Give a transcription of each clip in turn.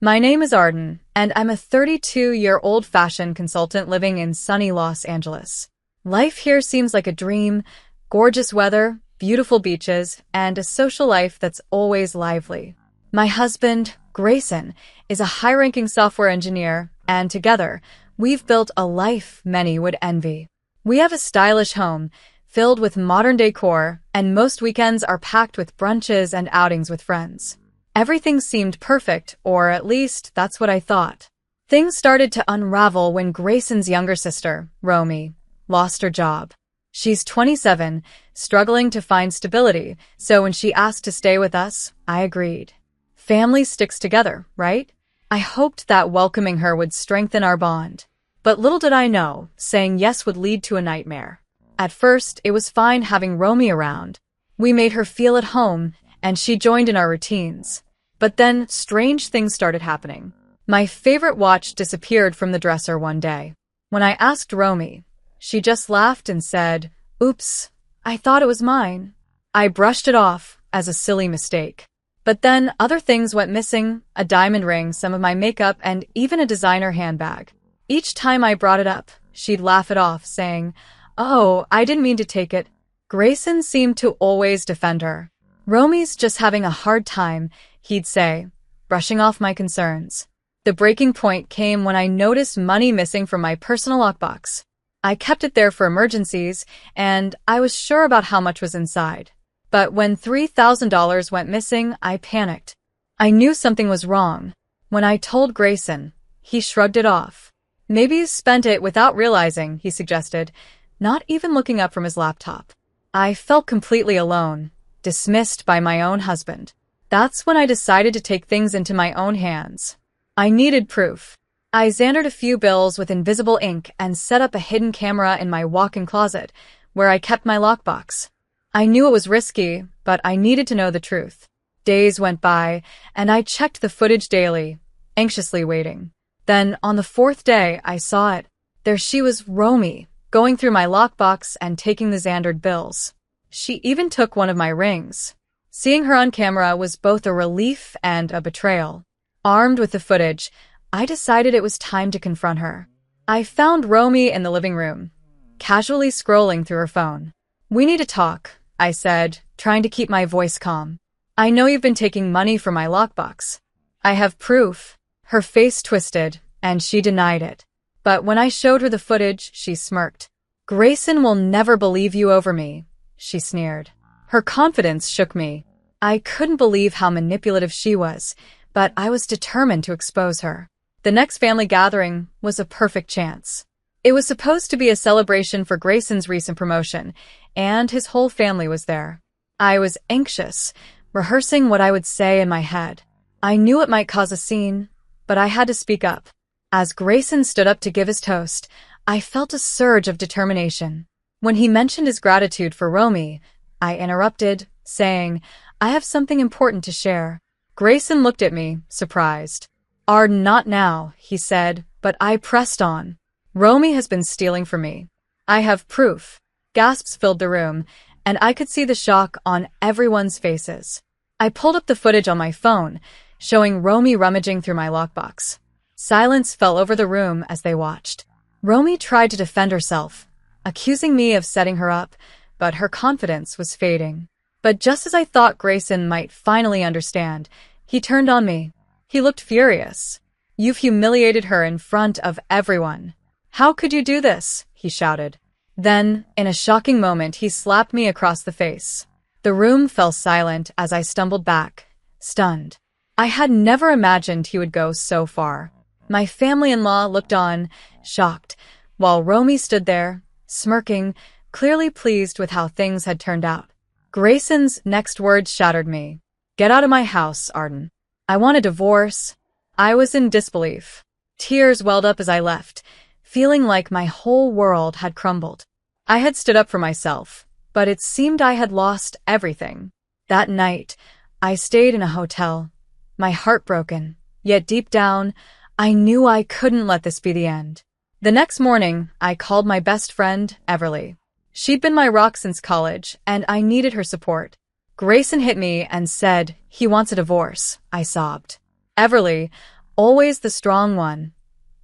My name is Arden, and I'm a 32-year-old fashion consultant living in sunny Los Angeles. Life here seems like a dream, gorgeous weather, beautiful beaches, and a social life that's always lively. My husband, Grayson, is a high-ranking software engineer, and together, we've built a life many would envy. We have a stylish home, filled with modern decor, and most weekends are packed with brunches and outings with friends. Everything seemed perfect, or at least that's what I thought. Things started to unravel when Grayson's younger sister, Romy, lost her job. She's 27, struggling to find stability, so when she asked to stay with us, I agreed. Family sticks together, right? I hoped that welcoming her would strengthen our bond. But little did I know, saying yes would lead to a nightmare. At first, it was fine having Romy around. We made her feel at home, and she joined in our routines. But then, strange things started happening. My favorite watch disappeared from the dresser one day. When I asked Romy, she just laughed and said, "Oops, I thought it was mine." I brushed it off as a silly mistake. But then other things went missing, a diamond ring, some of my makeup, and even a designer handbag. Each time I brought it up, she'd laugh it off, saying, "Oh, I didn't mean to take it." Grayson seemed to always defend her. "Romy's just having a hard time," he'd say, brushing off my concerns. The breaking point came when I noticed money missing from my personal lockbox. I kept it there for emergencies, and I was sure about how much was inside. But when $3,000 went missing, I panicked. I knew something was wrong. When I told Grayson, he shrugged it off. "Maybe you spent it without realizing," he suggested, not even looking up from his laptop. I felt completely alone, dismissed by my own husband. That's when I decided to take things into my own hands. I needed proof. I xandered a few bills with invisible ink and set up a hidden camera in my walk-in closet, where I kept my lockbox. I knew it was risky, but I needed to know the truth. Days went by, and I checked the footage daily, anxiously waiting. Then, on the fourth day, I saw it. There she was, Romy, going through my lockbox and taking the xandered bills. She even took one of my rings. Seeing her on camera was both a relief and a betrayal. Armed with the footage, I decided it was time to confront her. I found Romy in the living room, casually scrolling through her phone. "We need to talk," I said, trying to keep my voice calm. "I know you've been taking money from my lockbox. I have proof." Her face twisted, and she denied it. But when I showed her the footage, she smirked. "Grayson will never believe you over me," she sneered. Her confidence shook me. I couldn't believe how manipulative she was, but I was determined to expose her. The next family gathering was a perfect chance. It was supposed to be a celebration for Grayson's recent promotion, and his whole family was there. I was anxious, rehearsing what I would say in my head. I knew it might cause a scene, but I had to speak up. As Grayson stood up to give his toast, I felt a surge of determination. When he mentioned his gratitude for Romy, I interrupted, saying, "I have something important to share." Grayson looked at me, surprised. "Arden, not now," he said, but I pressed on. "Romy has been stealing from me. I have proof." Gasps filled the room, and I could see the shock on everyone's faces. I pulled up the footage on my phone, showing Romy rummaging through my lockbox. Silence fell over the room as they watched. Romy tried to defend herself, accusing me of setting her up, but her confidence was fading. But just as I thought Grayson might finally understand, he turned on me. He looked furious. "You've humiliated her in front of everyone. How could you do this?" he shouted. Then, in a shocking moment, he slapped me across the face. The room fell silent as I stumbled back, stunned. I had never imagined he would go so far. My family-in-law looked on, shocked, while Romy stood there, smirking, clearly pleased with how things had turned out. Grayson's next words shattered me. "Get out of my house, Arden. I want a divorce." I was in disbelief. Tears welled up as I left, feeling like my whole world had crumbled. I had stood up for myself, but it seemed I had lost everything. That night, I stayed in a hotel, my heart broken, yet deep down, I knew I couldn't let this be the end. The next morning, I called my best friend, Everly. She'd been my rock since college, and I needed her support. "Grayson hit me and said he wants a divorce," I sobbed. Everly, always the strong one,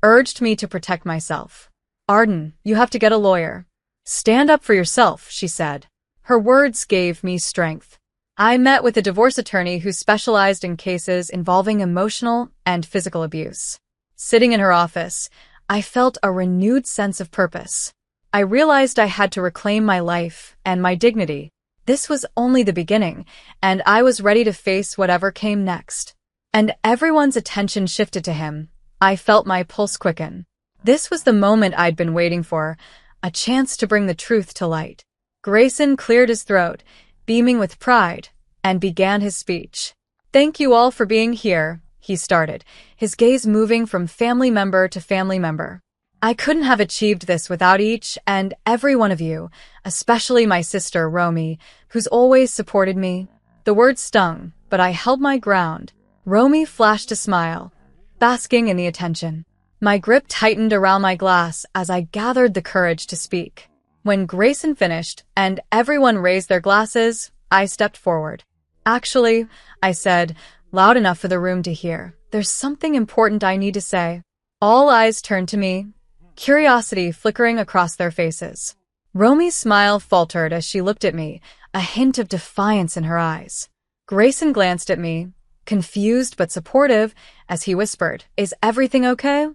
urged me to protect myself. Arden, you have to get a lawyer. Stand up for yourself, she said. Her words gave me strength. I met with a divorce attorney who specialized in cases involving emotional and physical abuse. Sitting in her office, I felt a renewed sense of purpose. I realized I had to reclaim my life and my dignity. This was only the beginning, and I was ready to face whatever came next. And everyone's attention shifted to him. I felt my pulse quicken. This was the moment I'd been waiting for, a chance to bring the truth to light. Grayson cleared his throat, beaming with pride, and began his speech. Thank you all for being here, he started, his gaze moving from family member to family member. I couldn't have achieved this without each and every one of you, especially my sister, Romy, who's always supported me. The words stung, but I held my ground. Romy flashed a smile, basking in the attention. My grip tightened around my glass as I gathered the courage to speak. When Grayson finished and everyone raised their glasses, I stepped forward. Actually, I said, loud enough for the room to hear, there's something important I need to say. All eyes turned to me, curiosity flickering across their faces. Romy's smile faltered as she looked at me, a hint of defiance in her eyes. Grayson glanced at me, confused but supportive, as he whispered, Is everything okay?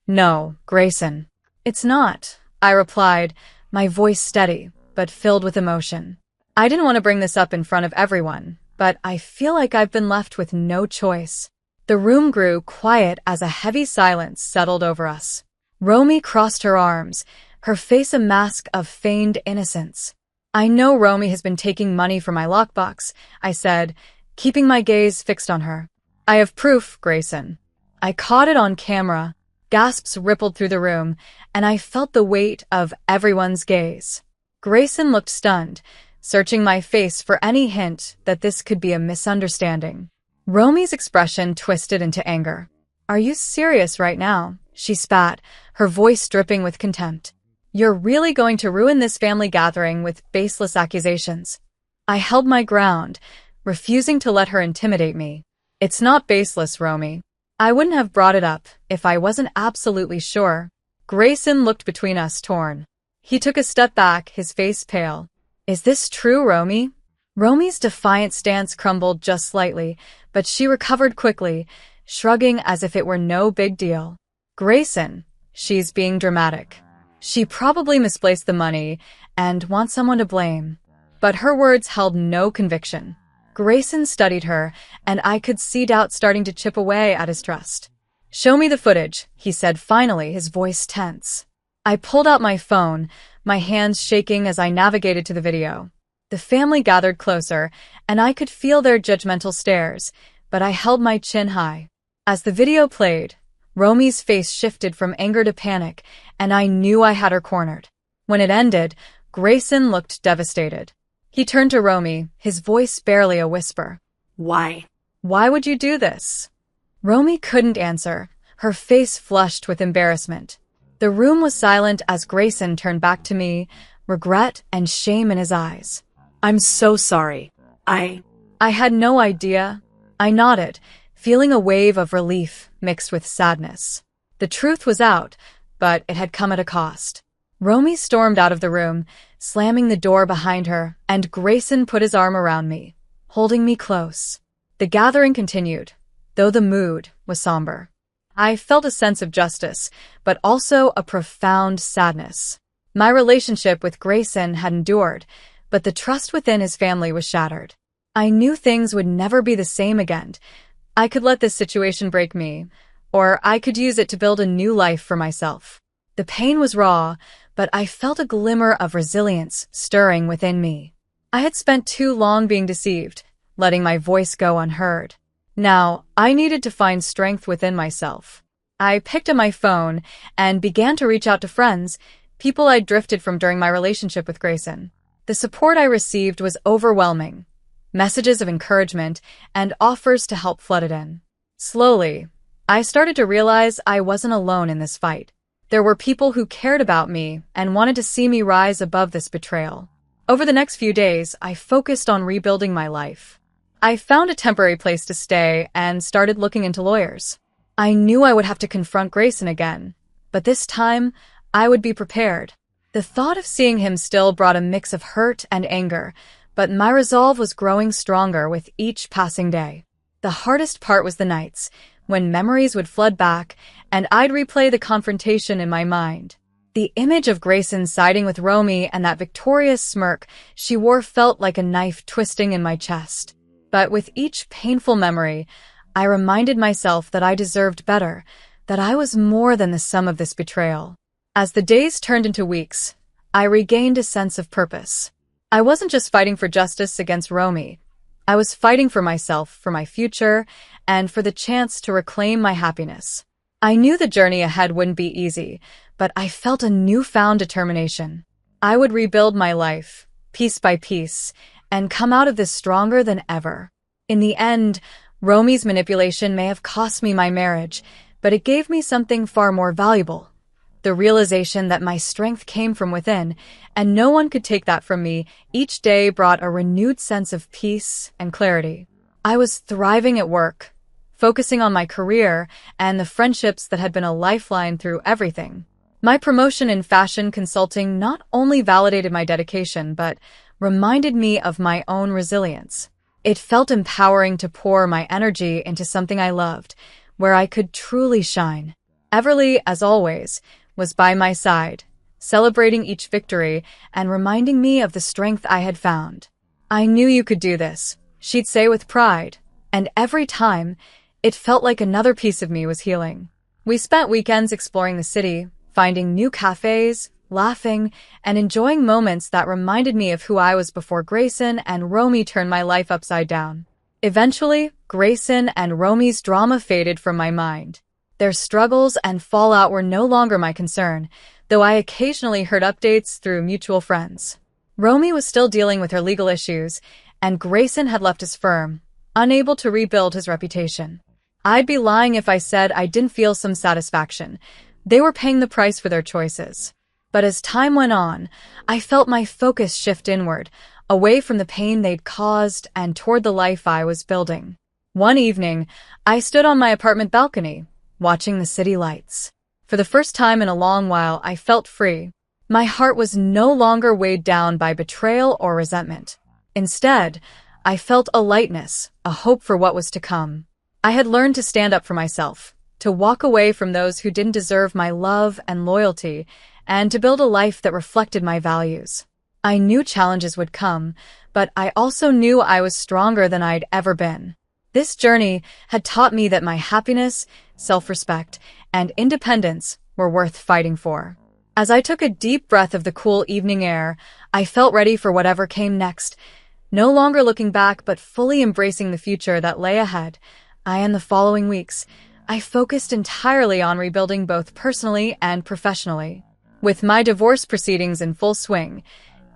No, Grayson. It's not, I replied, my voice steady, but filled with emotion. I didn't want to bring this up in front of everyone, but I feel like I've been left with no choice. The room grew quiet as a heavy silence settled over us. Romy crossed her arms, her face a mask of feigned innocence. I know Romy has been taking money from my lockbox, I said, keeping my gaze fixed on her. I have proof, Grayson. I caught it on camera. Gasps rippled through the room, and I felt the weight of everyone's gaze. Grayson looked stunned, searching my face for any hint that this could be a misunderstanding. Romy's expression twisted into anger. Are you serious right now? She spat, her voice dripping with contempt. You're really going to ruin this family gathering with baseless accusations. I held my ground, refusing to let her intimidate me. It's not baseless, Romy. I wouldn't have brought it up if I wasn't absolutely sure. Grayson looked between us, torn. He took a step back, his face pale. Is this true, Romy? Romy's defiant stance crumbled just slightly, but she recovered quickly, shrugging as if it were no big deal. Grayson, she's being dramatic. She probably misplaced the money and wants someone to blame. But her words held no conviction. Grayson studied her, and I could see doubt starting to chip away at his trust. Show me the footage, he said finally, his voice tense. I pulled out my phone, my hands shaking as I navigated to the video. The family gathered closer, and I could feel their judgmental stares, but I held my chin high. As the video played, Romy's face shifted from anger to panic, and I knew I had her cornered. When it ended, Grayson looked devastated. He turned to Romy, his voice barely a whisper. Why? Why would you do this? Romy couldn't answer, her face flushed with embarrassment. The room was silent as Grayson turned back to me, regret and shame in his eyes. I'm so sorry. I had no idea. I nodded, feeling a wave of relief mixed with sadness. The truth was out, but it had come at a cost. Romy stormed out of the room, slamming the door behind her, and Grayson put his arm around me, holding me close. The gathering continued, though the mood was somber. I felt a sense of justice, but also a profound sadness. My relationship with Grayson had endured, but the trust within his family was shattered. I knew things would never be the same again. I could let this situation break me, or I could use it to build a new life for myself. The pain was raw, but I felt a glimmer of resilience stirring within me. I had spent too long being deceived, letting my voice go unheard. Now, I needed to find strength within myself. I picked up my phone and began to reach out to friends, people I'd drifted from during my relationship with Grayson. The support I received was overwhelming. Messages of encouragement and offers to help flooded in. Slowly, I started to realize I wasn't alone in this fight. There were people who cared about me and wanted to see me rise above this betrayal. Over the next few days, I focused on rebuilding my life. I found a temporary place to stay and started looking into lawyers. I knew I would have to confront Grayson again, but this time I would be prepared. The thought of seeing him still brought a mix of hurt and anger, but my resolve was growing stronger with each passing day. The hardest part was the nights, when memories would flood back, and I'd replay the confrontation in my mind. The image of Grayson siding with Romy and that victorious smirk she wore felt like a knife twisting in my chest. But with each painful memory, I reminded myself that I deserved better, that I was more than the sum of this betrayal. As the days turned into weeks, I regained a sense of purpose. I wasn't just fighting for justice against Romy. I was fighting for myself, for my future, and for the chance to reclaim my happiness. I knew the journey ahead wouldn't be easy, but I felt a newfound determination. I would rebuild my life, piece by piece, and come out of this stronger than ever. In the end, Romy's manipulation may have cost me my marriage, but it gave me something far more valuable. The realization that my strength came from within, and no one could take that from me, each day brought a renewed sense of peace and clarity. I was thriving at work, focusing on my career and the friendships that had been a lifeline through everything. My promotion in fashion consulting not only validated my dedication, but reminded me of my own resilience. It felt empowering to pour my energy into something I loved, where I could truly shine. Everly, as always, was by my side, celebrating each victory and reminding me of the strength I had found. "I knew you could do this," she'd say with pride, and every time, it felt like another piece of me was healing. We spent weekends exploring the city, finding new cafes, laughing, and enjoying moments that reminded me of who I was before Grayson and Romy turned my life upside down. Eventually, Grayson and Romy's drama faded from my mind. Their struggles and fallout were no longer my concern, though I occasionally heard updates through mutual friends. Romy was still dealing with her legal issues, and Grayson had left his firm, unable to rebuild his reputation. I'd be lying if I said I didn't feel some satisfaction. They were paying the price for their choices. But as time went on, I felt my focus shift inward, away from the pain they'd caused and toward the life I was building. One evening, I stood on my apartment balcony, watching the city lights. For the first time in a long while, I felt free. My heart was no longer weighed down by betrayal or resentment. Instead, I felt a lightness, a hope for what was to come. I had learned to stand up for myself, to walk away from those who didn't deserve my love and loyalty, and to build a life that reflected my values. I knew challenges would come, but I also knew I was stronger than I'd ever been. This journey had taught me that my happiness, self-respect, and independence were worth fighting for. As I took a deep breath of the cool evening air, I felt ready for whatever came next, no longer looking back but fully embracing the future that lay ahead. In the following weeks, I focused entirely on rebuilding both personally and professionally. With my divorce proceedings in full swing,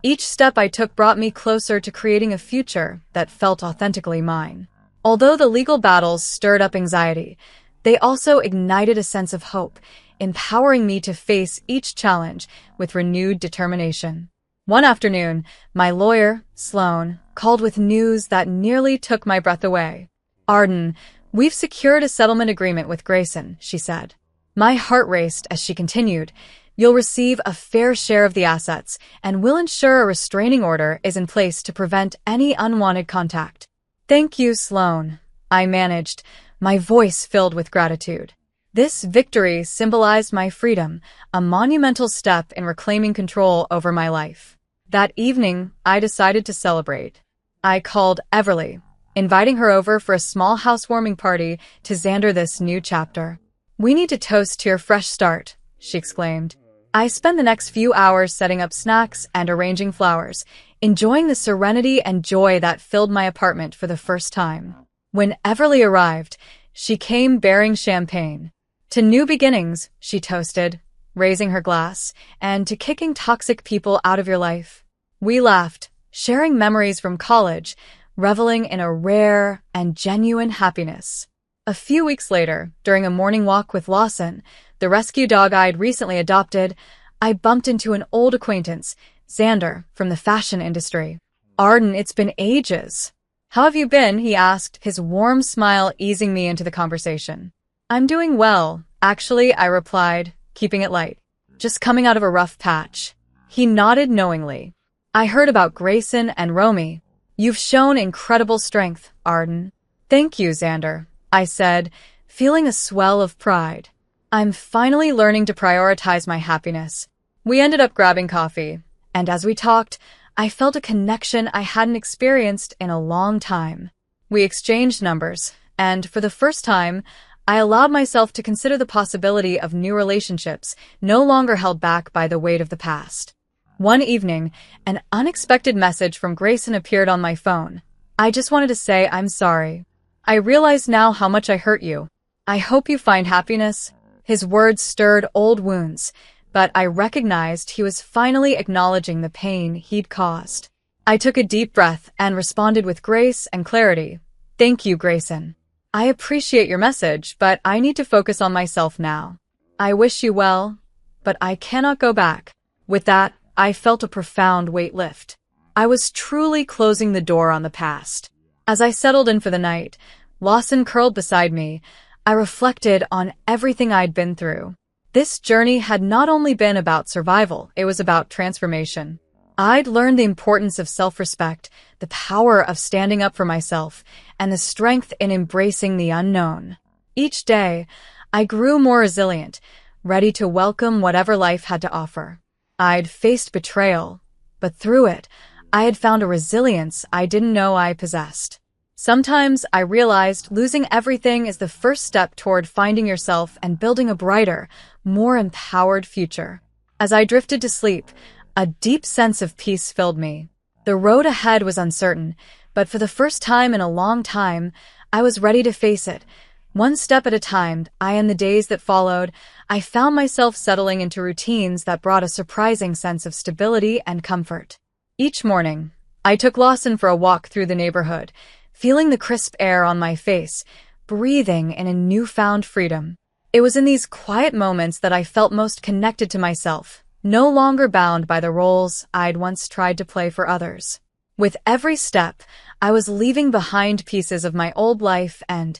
each step I took brought me closer to creating a future that felt authentically mine. Although the legal battles stirred up anxiety, they also ignited a sense of hope, empowering me to face each challenge with renewed determination. One afternoon, my lawyer, Sloan, called with news that nearly took my breath away. "Arden, we've secured a settlement agreement with Grayson," she said. My heart raced as she continued, "You'll receive a fair share of the assets, and we'll ensure a restraining order is in place to prevent any unwanted contact." "Thank you, Sloan," I managed, my voice filled with gratitude. This victory symbolized my freedom, a monumental step in reclaiming control over my life. That evening, I decided to celebrate. I called Everly, inviting her over for a small housewarming party to xander this new chapter. "We need to toast to your fresh start," she exclaimed. I spent the next few hours setting up snacks and arranging flowers, enjoying the serenity and joy that filled my apartment for the first time. When Everly arrived, she came bearing champagne. "To new beginnings," she toasted, raising her glass, "and to kicking toxic people out of your life." We laughed, sharing memories from college, reveling in a rare and genuine happiness. A few weeks later, during a morning walk with Lawson, the rescue dog I'd recently adopted, I bumped into an old acquaintance, Xander, from the fashion industry. "Arden, it's been ages." "How have you been?" he asked, his warm smile easing me into the conversation. I'm doing well, actually, I replied, keeping it light. Just coming out of a rough patch. He nodded knowingly. I heard about Grayson and Romy. You've shown incredible strength, Arden. Thank you, Xander, I said, feeling a swell of pride. I'm finally learning to prioritize my happiness. We ended up grabbing coffee, and as we talked, I felt a connection I hadn't experienced in a long time. We exchanged numbers, and for the first time, I allowed myself to consider the possibility of new relationships, no longer held back by the weight of the past. One evening, an unexpected message from Grayson appeared on my phone. I just wanted to say I'm sorry. I realize now how much I hurt you. I hope you find happiness. His words stirred old wounds, but I recognized he was finally acknowledging the pain he'd caused. I took a deep breath and responded with grace and clarity. Thank you, Grayson. I appreciate your message, but I need to focus on myself now. I wish you well, but I cannot go back. With that, I felt a profound weight lift. I was truly closing the door on the past. As I settled in for the night, Lawson curled beside me. I reflected on everything I'd been through. This journey had not only been about survival, it was about transformation. I'd learned the importance of self-respect, the power of standing up for myself, and the strength in embracing the unknown. Each day, I grew more resilient, ready to welcome whatever life had to offer. I'd faced betrayal, but through it, I had found a resilience I didn't know I possessed. Sometimes I realized losing everything is the first step toward finding yourself and building a brighter, more empowered future. As I drifted to sleep, a deep sense of peace filled me. The road ahead was uncertain, but for the first time in a long time, I was ready to face it. One step at a time, in the days that followed, I found myself settling into routines that brought a surprising sense of stability and comfort. Each morning, I took Lawson for a walk through the neighborhood, feeling the crisp air on my face, breathing in a newfound freedom. It was in these quiet moments that I felt most connected to myself, no longer bound by the roles I'd once tried to play for others. With every step, I was leaving behind pieces of my old life and,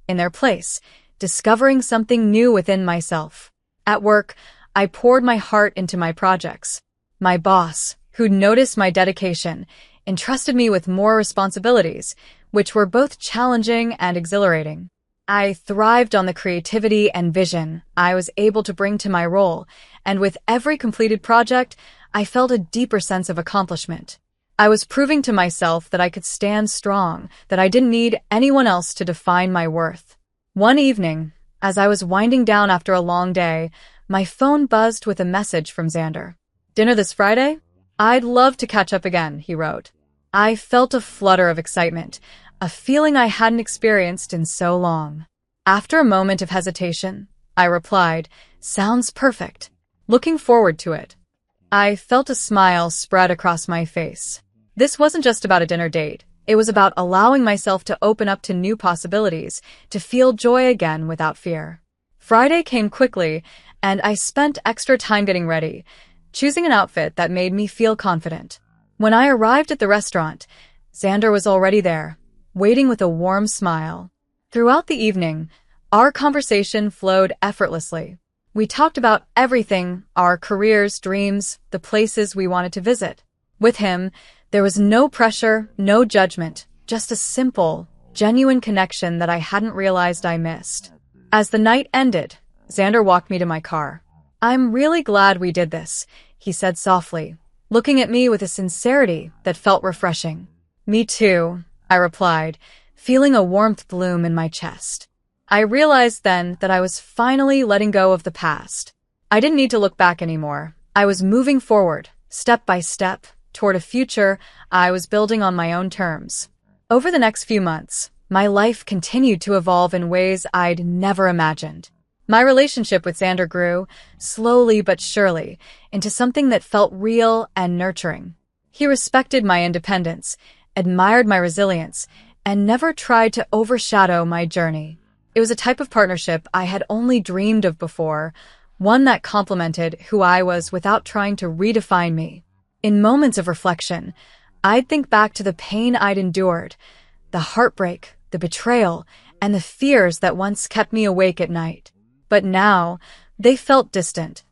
in their place, discovering something new within myself. At work, I poured my heart into my projects. My boss, who'd noticed my dedication, entrusted me with more responsibilities, which were both challenging and exhilarating. I thrived on the creativity and vision I was able to bring to my role, and with every completed project, I felt a deeper sense of accomplishment. I was proving to myself that I could stand strong, that I didn't need anyone else to define my worth. One evening, as I was winding down after a long day, my phone buzzed with a message from Xander. "Dinner this Friday? I'd love to catch up again," he wrote. I felt a flutter of excitement, a feeling I hadn't experienced in so long. After a moment of hesitation, I replied, "Sounds perfect. Looking forward to it." I felt a smile spread across my face. This wasn't just about a dinner date. It was about allowing myself to open up to new possibilities, to feel joy again without fear. Friday came quickly, and I spent extra time getting ready, choosing an outfit that made me feel confident. When I arrived at the restaurant, Xander was already there, waiting with a warm smile. Throughout the evening, our conversation flowed effortlessly. We talked about everything, our careers, dreams, the places we wanted to visit. With him, there was no pressure, no judgment, just a simple, genuine connection that I hadn't realized I missed. As the night ended, Xander walked me to my car. "I'm really glad we did this," he said softly, looking at me with a sincerity that felt refreshing. "Me too," I replied, feeling a warmth bloom in my chest. I realized then that I was finally letting go of the past. I didn't need to look back anymore. I was moving forward, step by step, toward a future I was building on my own terms. Over the next few months, my life continued to evolve in ways I'd never imagined. My relationship with Xander grew, slowly but surely, into something that felt real and nurturing. He respected my independence, admired my resilience, and never tried to overshadow my journey. It was a type of partnership I had only dreamed of before, one that complemented who I was without trying to redefine me. In moments of reflection, I'd think back to the pain I'd endured, the heartbreak, the betrayal, and the fears that once kept me awake at night. But now, they felt distant,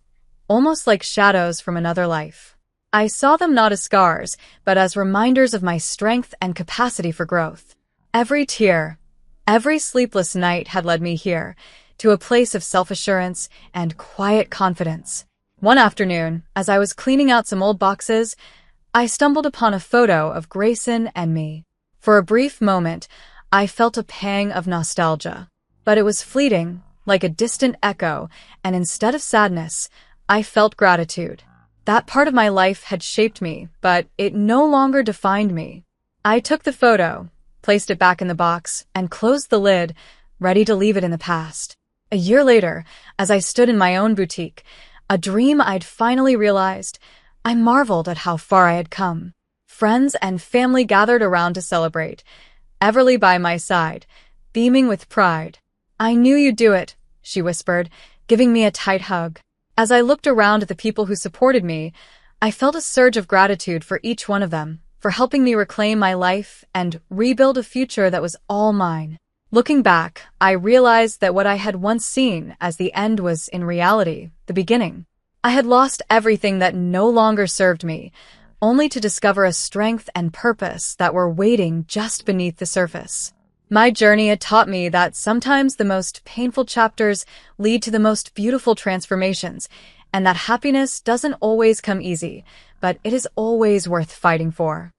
almost like shadows from another life. I saw them not as scars, but as reminders of my strength and capacity for growth. Every tear, every sleepless night had led me here, to a place of self-assurance and quiet confidence. One afternoon, as I was cleaning out some old boxes, I stumbled upon a photo of Grayson and me. For a brief moment, I felt a pang of nostalgia. But it was fleeting, like a distant echo, and instead of sadness, I felt gratitude. That part of my life had shaped me, but it no longer defined me. I took the photo, placed it back in the box, and closed the lid, ready to leave it in the past. A year later, as I stood in my own boutique, a dream I'd finally realized, I marveled at how far I had come. Friends and family gathered around to celebrate, Everly by my side, beaming with pride. "I knew you'd do it," she whispered, giving me a tight hug. As I looked around at the people who supported me, I felt a surge of gratitude for each one of them, for helping me reclaim my life and rebuild a future that was all mine. Looking back, I realized that what I had once seen as the end was, in reality, the beginning. I had lost everything that no longer served me, only to discover a strength and purpose that were waiting just beneath the surface. My journey had taught me that sometimes the most painful chapters lead to the most beautiful transformations, and that happiness doesn't always come easy, but it is always worth fighting for.